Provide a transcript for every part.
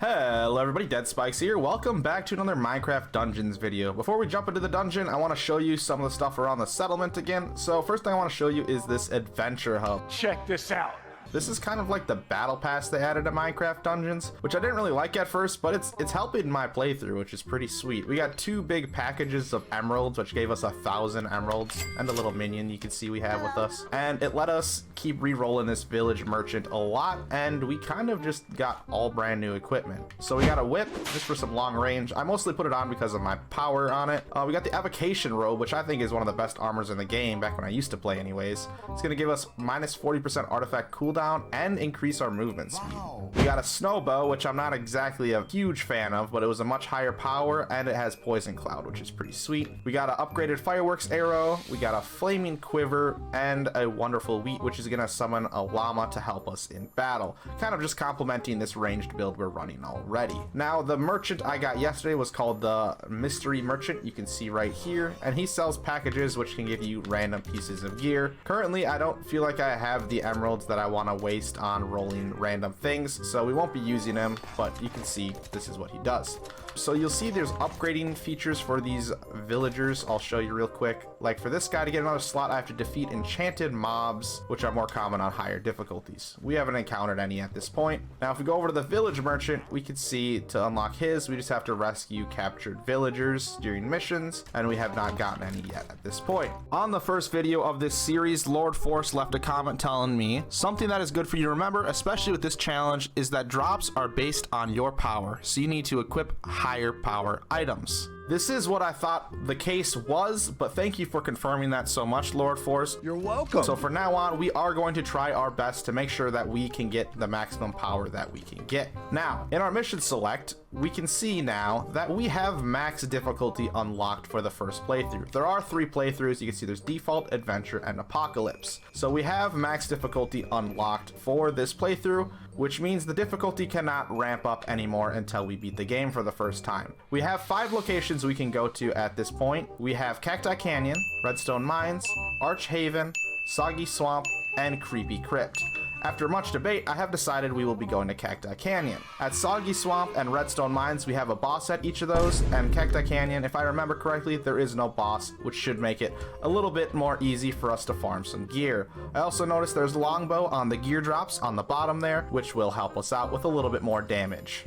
Hello everybody, Dead Spikes here. Welcome back to another Minecraft Dungeons video. Before we jump into the dungeon, I want to show you some of the stuff around the settlement again. So first thing I want to show you is this adventure hub. Check this out. This is kind of like the battle pass they added to Minecraft Dungeons, which I didn't really like at first, but it's helping my playthrough, which is pretty sweet. We got two big packages of emeralds, which gave us 1,000 emeralds, and a little minion you can see we have with us. And it let us keep re-rolling this village merchant a lot, and we kind of just got all brand new equipment. So we got a whip, just for some long range. I mostly put it on because of my power on it. We got the evocation robe, which I think is one of the best armors in the game, back when I used to play anyways. It's gonna give us minus 40% artifact cooldown and increase our movement speed. We got a snow bow, which I'm not exactly a huge fan of, but it was a much higher power, and it has poison cloud, which is pretty sweet. We got an upgraded fireworks arrow, we got a flaming quiver, and a wonderful wheat, which is gonna summon a llama to help us in battle, kind of just complementing this ranged build we're running already. Now, the merchant I got yesterday was called the mystery merchant, you can see right here, and he sells packages which can give you random pieces of gear. Currently, I don't feel like I have the emeralds that I want to waste on rolling random things, so we won't be using him, but you can see this is what he does. So you'll see there's upgrading features for these villagers. I'll show you real quick. Like for this guy, to get another slot, I have to defeat enchanted mobs, which are more common on higher difficulties. We haven't encountered any at this point. Now, if we go over to the village merchant, we can see to unlock his, we just have to rescue captured villagers during missions, and we have not gotten any yet at this point. On the first video of this series, Lord Force left a comment telling me, something that is good for you to remember, especially with this challenge, is that drops are based on your power, so you need to equip higher power items. This is what I thought the case was, but thank you for confirming that so much, Lord Force. You're welcome. So for now on, we are going to try our best to make sure that we can get the maximum power that we can get. Now, in our mission select, we can see now that we have max difficulty unlocked for the first playthrough. There are 3 playthroughs. You can see there's default, adventure, and apocalypse. So we have max difficulty unlocked for this playthrough, which means the difficulty cannot ramp up anymore until we beat the game for the first time. We have 5 locations we can go to at this point. We have Cacti Canyon, Redstone Mines, Arch Haven, Soggy Swamp, and Creepy Crypt. After much debate, I have decided we will be going to Cacti Canyon. At Soggy Swamp and Redstone Mines, we have a boss at each of those, and Cacti Canyon, if I remember correctly, there is no boss, which should make it a little bit more easy for us to farm some gear. I also noticed there's longbow on the gear drops on the bottom there, which will help us out with a little bit more damage.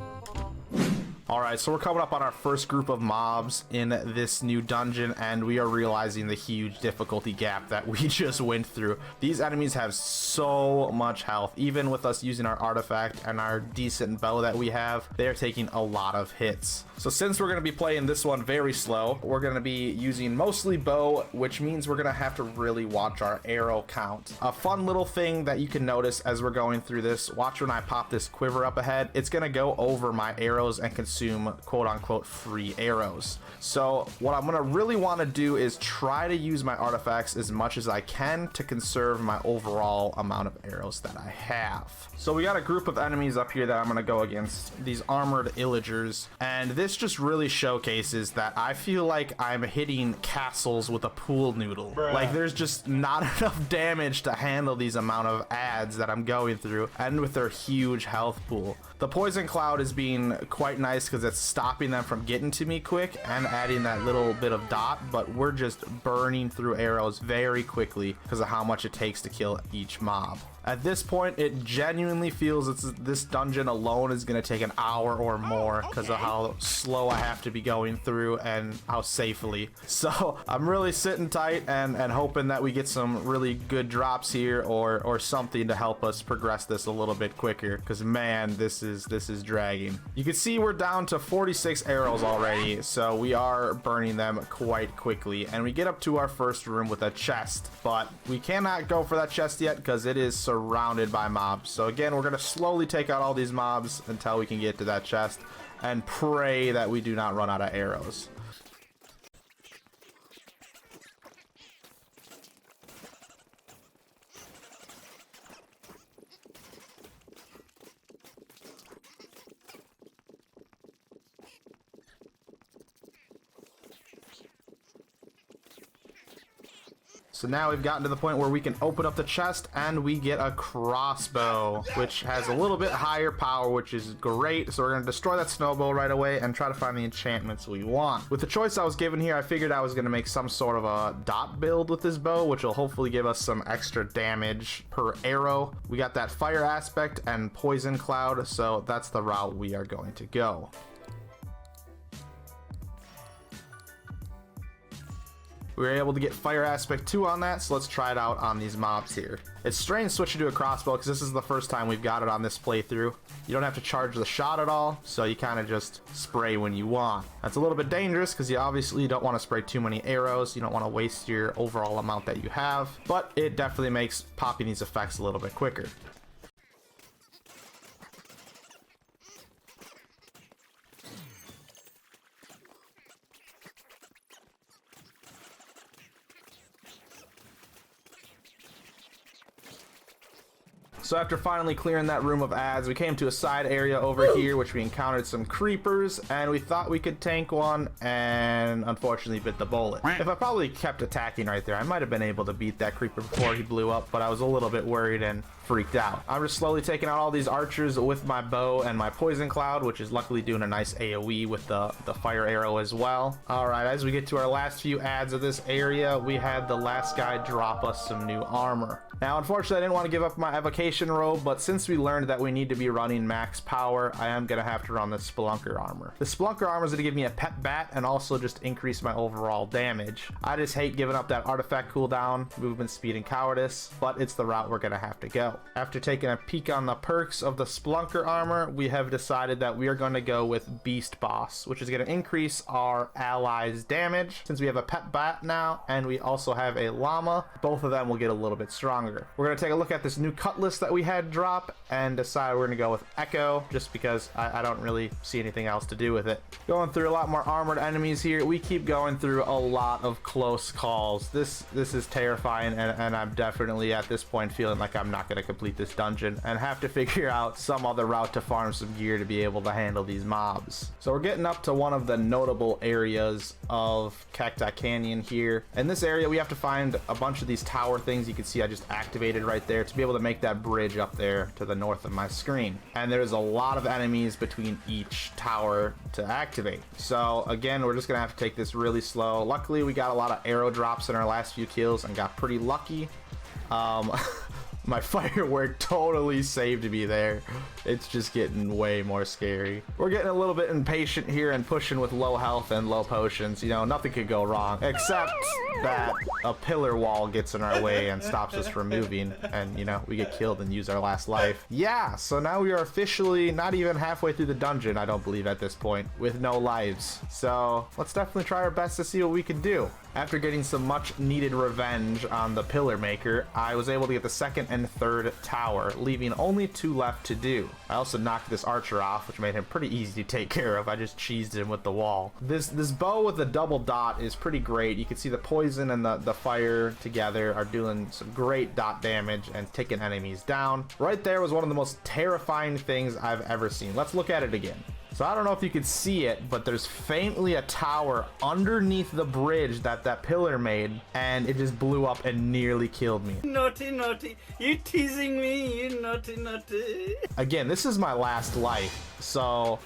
Alright, so we're coming up on our first group of mobs in this new dungeon, and we are realizing the huge difficulty gap that we just went through. These enemies have so much health. Even with us using our artifact and our decent bow that we have, they're taking a lot of hits. So since we're going to be playing this one very slow, we're going to be using mostly bow, which means we're going to have to really watch our arrow count. A fun little thing that you can notice as we're going through this, watch when I pop this quiver up ahead, it's going to go over my arrows and consume quote-unquote free arrows. So what I'm gonna really want to do is try to use my artifacts as much as I can to conserve my overall amount of arrows that I have. So we got a group of enemies up here that I'm gonna go against, these armored illagers, and this just really showcases that I feel like I'm hitting castles with a pool noodle. Bruh. Like there's just not enough damage to handle these amount of adds that I'm going through, and with their huge health pool. The poison cloud is being quite nice because it's stopping them from getting to me quick and adding that little bit of dot, but we're just burning through arrows very quickly because of how much it takes to kill each mob. At this point, it genuinely feels this dungeon alone is going to take an hour or more because of how slow I have to be going through and how safely. So I'm really sitting tight and hoping that we get some really good drops here or something to help us progress this a little bit quicker, because man, this is dragging. You can see we're down to 46 arrows already, so we are burning them quite quickly, and we get up to our first room with a chest, but we cannot go for that chest yet because it is surrounded by mobs. So again, we're gonna slowly take out all these mobs until we can get to that chest and pray that we do not run out of arrows. So now we've gotten to the point where we can open up the chest and we get a crossbow, which has a little bit higher power, which is great. So we're going to destroy that snowball right away and try to find the enchantments we want. With the choice I was given here, I figured I was going to make some sort of a dot build with this bow, which will hopefully give us some extra damage per arrow. We got that fire aspect and poison cloud, so that's the route we are going to go. We were able to get fire aspect 2 on that, so let's try it out on these mobs here. It's strange switching to a crossbow because this is the first time we've got it on this playthrough. You don't have to charge the shot at all, so you kind of just spray when you want. That's a little bit dangerous because you obviously don't want to spray too many arrows. You don't want to waste your overall amount that you have, but it definitely makes popping these effects a little bit quicker. So after finally clearing that room of ads, we came to a side area over here, which we encountered some creepers, and we thought we could tank one, and unfortunately bit the bullet. If I probably kept attacking right there, I might have been able to beat that creeper before he blew up, but I was a little bit worried and freaked out. I'm just slowly taking out all these archers with my bow and my poison cloud, which is luckily doing a nice AoE with the fire arrow as well. Alright, as we get to our last few ads of this area, we had the last guy drop us some new armor. Now, unfortunately, I didn't want to give up my evocation robe, but since we learned that we need to be running max power, I am going to have to run the Spelunker armor. The Spelunker armor is going to give me a pet bat and also just increase my overall damage. I just hate giving up that artifact cooldown, movement speed, and cowardice, but it's the route we're going to have to go. After taking a peek on the perks of the Spelunker armor, we have decided that we are going to go with Beast Boss, which is going to increase our allies' damage. Since we have a pet bat now, and we also have a llama, both of them will get a little bit stronger. We're going to take a look at this new cutlass that we had drop and decide we're going to go with Echo, just because I don't really see anything else to do with it. Going through a lot more armored enemies here. We keep going through a lot of close calls. This is terrifying, and I'm definitely at this point feeling like I'm not going to complete this dungeon and have to figure out some other route to farm some gear to be able to handle these mobs. So we're getting up to one of the notable areas of Cacti Canyon here. In this area, we have to find a bunch of these tower things. You can see I just activated right there to be able to make that bridge up there to the north of my screen. And there's a lot of enemies between each tower to activate. So again, we're just gonna have to take this really slow. Luckily, we got a lot of arrow drops in our last few kills and got pretty lucky. My firework totally saved me there. It's just getting way more scary. We're getting a little bit impatient here and pushing with low health and low potions. You know, nothing could go wrong, except that a pillar wall gets in our way and stops us from moving, and you know, we get killed and use our last life. Yeah, so now we are officially not even halfway through the dungeon, I don't believe at this point, with no lives. So let's definitely try our best to see what we can do. After getting some much needed revenge on the pillar maker, I was able to get the second and third tower, leaving only 2 left to do. I also knocked this archer off, which made him pretty easy to take care of. I just cheesed him with the wall. This bow with the double dot is pretty great. You can see the poison and the fire together are doing some great dot damage and taking enemies down. Right there was one of the most terrifying things I've ever seen. Let's look at it again. So I don't know if you could see it, but there's faintly a tower underneath the bridge that pillar made, and it just blew up and nearly killed me. Naughty, naughty, you teasing me, you naughty, naughty. Again, this is my last life, so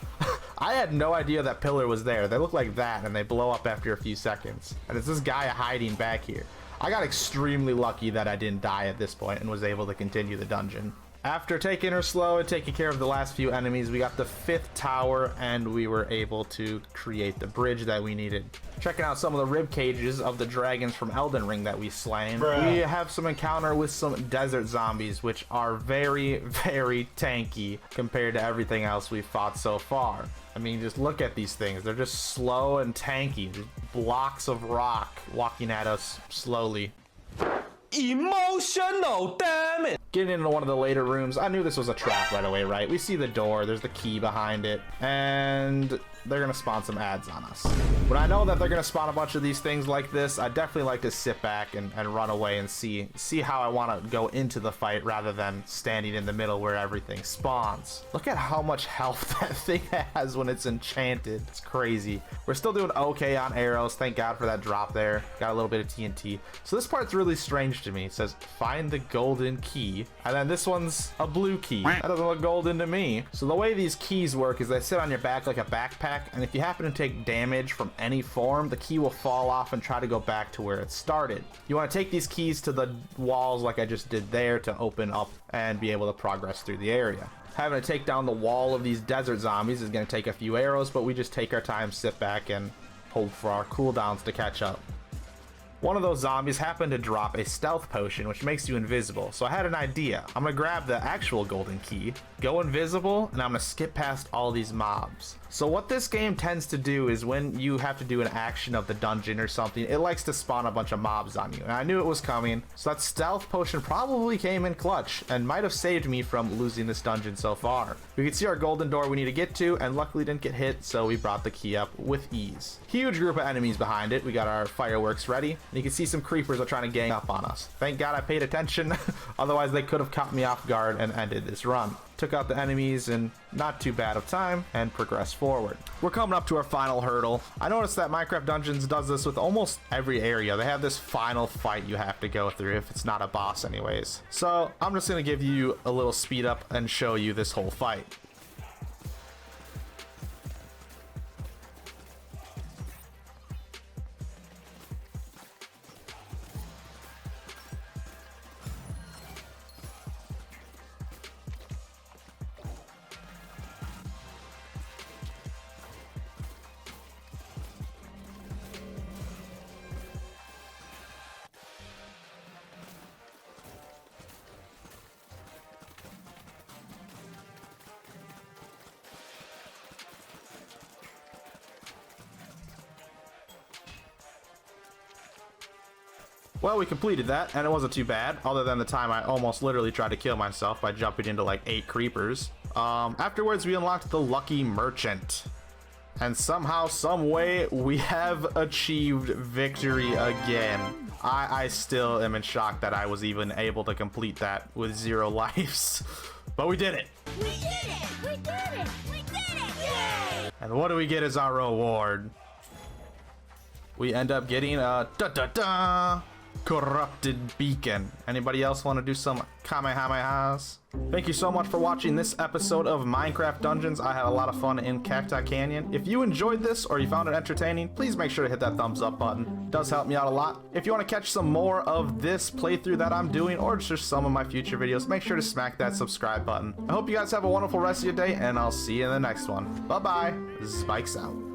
I had no idea that pillar was there. They look like that, and they blow up after a few seconds. And it's this guy hiding back here. I got extremely lucky that I didn't die at this point and was able to continue the dungeon. After taking her slow and taking care of the last few enemies, we got the 5th tower and we were able to create the bridge that we needed. Checking out some of the rib cages of the dragons from Elden Ring that we slain. We have some encounter with some desert zombies, which are very, very tanky compared to everything else we've fought so far. I mean, just look at these things. They're just slow and tanky. Just blocks of rock walking at us slowly. Emotional, damn it! Getting into one of the later rooms, I knew this was a trap right away, right? We see the door, there's the key behind it, and they're gonna spawn some ads on us. When I know that they're gonna spawn a bunch of these things like this, I definitely like to sit back and run away and see how I want to go into the fight rather than standing in the middle where everything spawns. Look at how much health that thing has when it's enchanted. It's crazy. We're still doing okay on arrows. Thank God for that drop there. Got a little bit of TNT. So this part's really strange to me. It says find the golden key, and then this one's a blue key. That doesn't look golden to me. So the way these keys work is they sit on your back like a backpack, and if you happen to take damage from any form, the key will fall off and try to go back to where it started. You want to take these keys to the walls like I just did there to open up and be able to progress through the area. Having to take down the wall of these desert zombies is going to take a few arrows, but we just take our time, sit back, and hope for our cooldowns to catch up. One of those zombies happened to drop a stealth potion, which makes you invisible. So I had an idea. I'm gonna grab the actual golden key, go invisible, and I'm gonna skip past all these mobs. So what this game tends to do is when you have to do an action of the dungeon or something, it likes to spawn a bunch of mobs on you. And I knew it was coming, so that stealth potion probably came in clutch and might have saved me from losing this dungeon so far. We can see our golden door we need to get to, and luckily didn't get hit, so we brought the key up with ease. Huge group of enemies behind it. We got our fireworks ready, and you can see some creepers are trying to gang up on us. Thank God I paid attention, otherwise they could have caught me off guard and ended this run. Took out the enemies in not too bad of time and progressed forward. We're coming up to our final hurdle. I noticed that Minecraft Dungeons does this with almost every area. They have this final fight you have to go through if it's not a boss anyways. So I'm just gonna give you a little speed up and show you this whole fight. Well, we completed that, and it wasn't too bad, other than the time I almost literally tried to kill myself by jumping into like 8 creepers. Afterwards, we unlocked the Lucky Merchant. And somehow, some way, we have achieved victory again. I still am in shock that I was even able to complete that with 0 lives. But we did it! We did it! We did it! We did it! Yay! And what do we get as our reward? We end up getting a corrupted beacon. Anybody else want to do some kamehamehas? Thank you so much for watching this episode of Minecraft Dungeons. I had a lot of fun in Cacti Canyon. If you enjoyed this or you found it entertaining, please make sure to hit that thumbs up button. It does help me out a lot. If you want to catch some more of this playthrough that I'm doing or just some of my future videos, make sure to smack that subscribe button. I hope you guys have a wonderful rest of your day, and I'll see you in the next one. Bye-bye. Spikes out.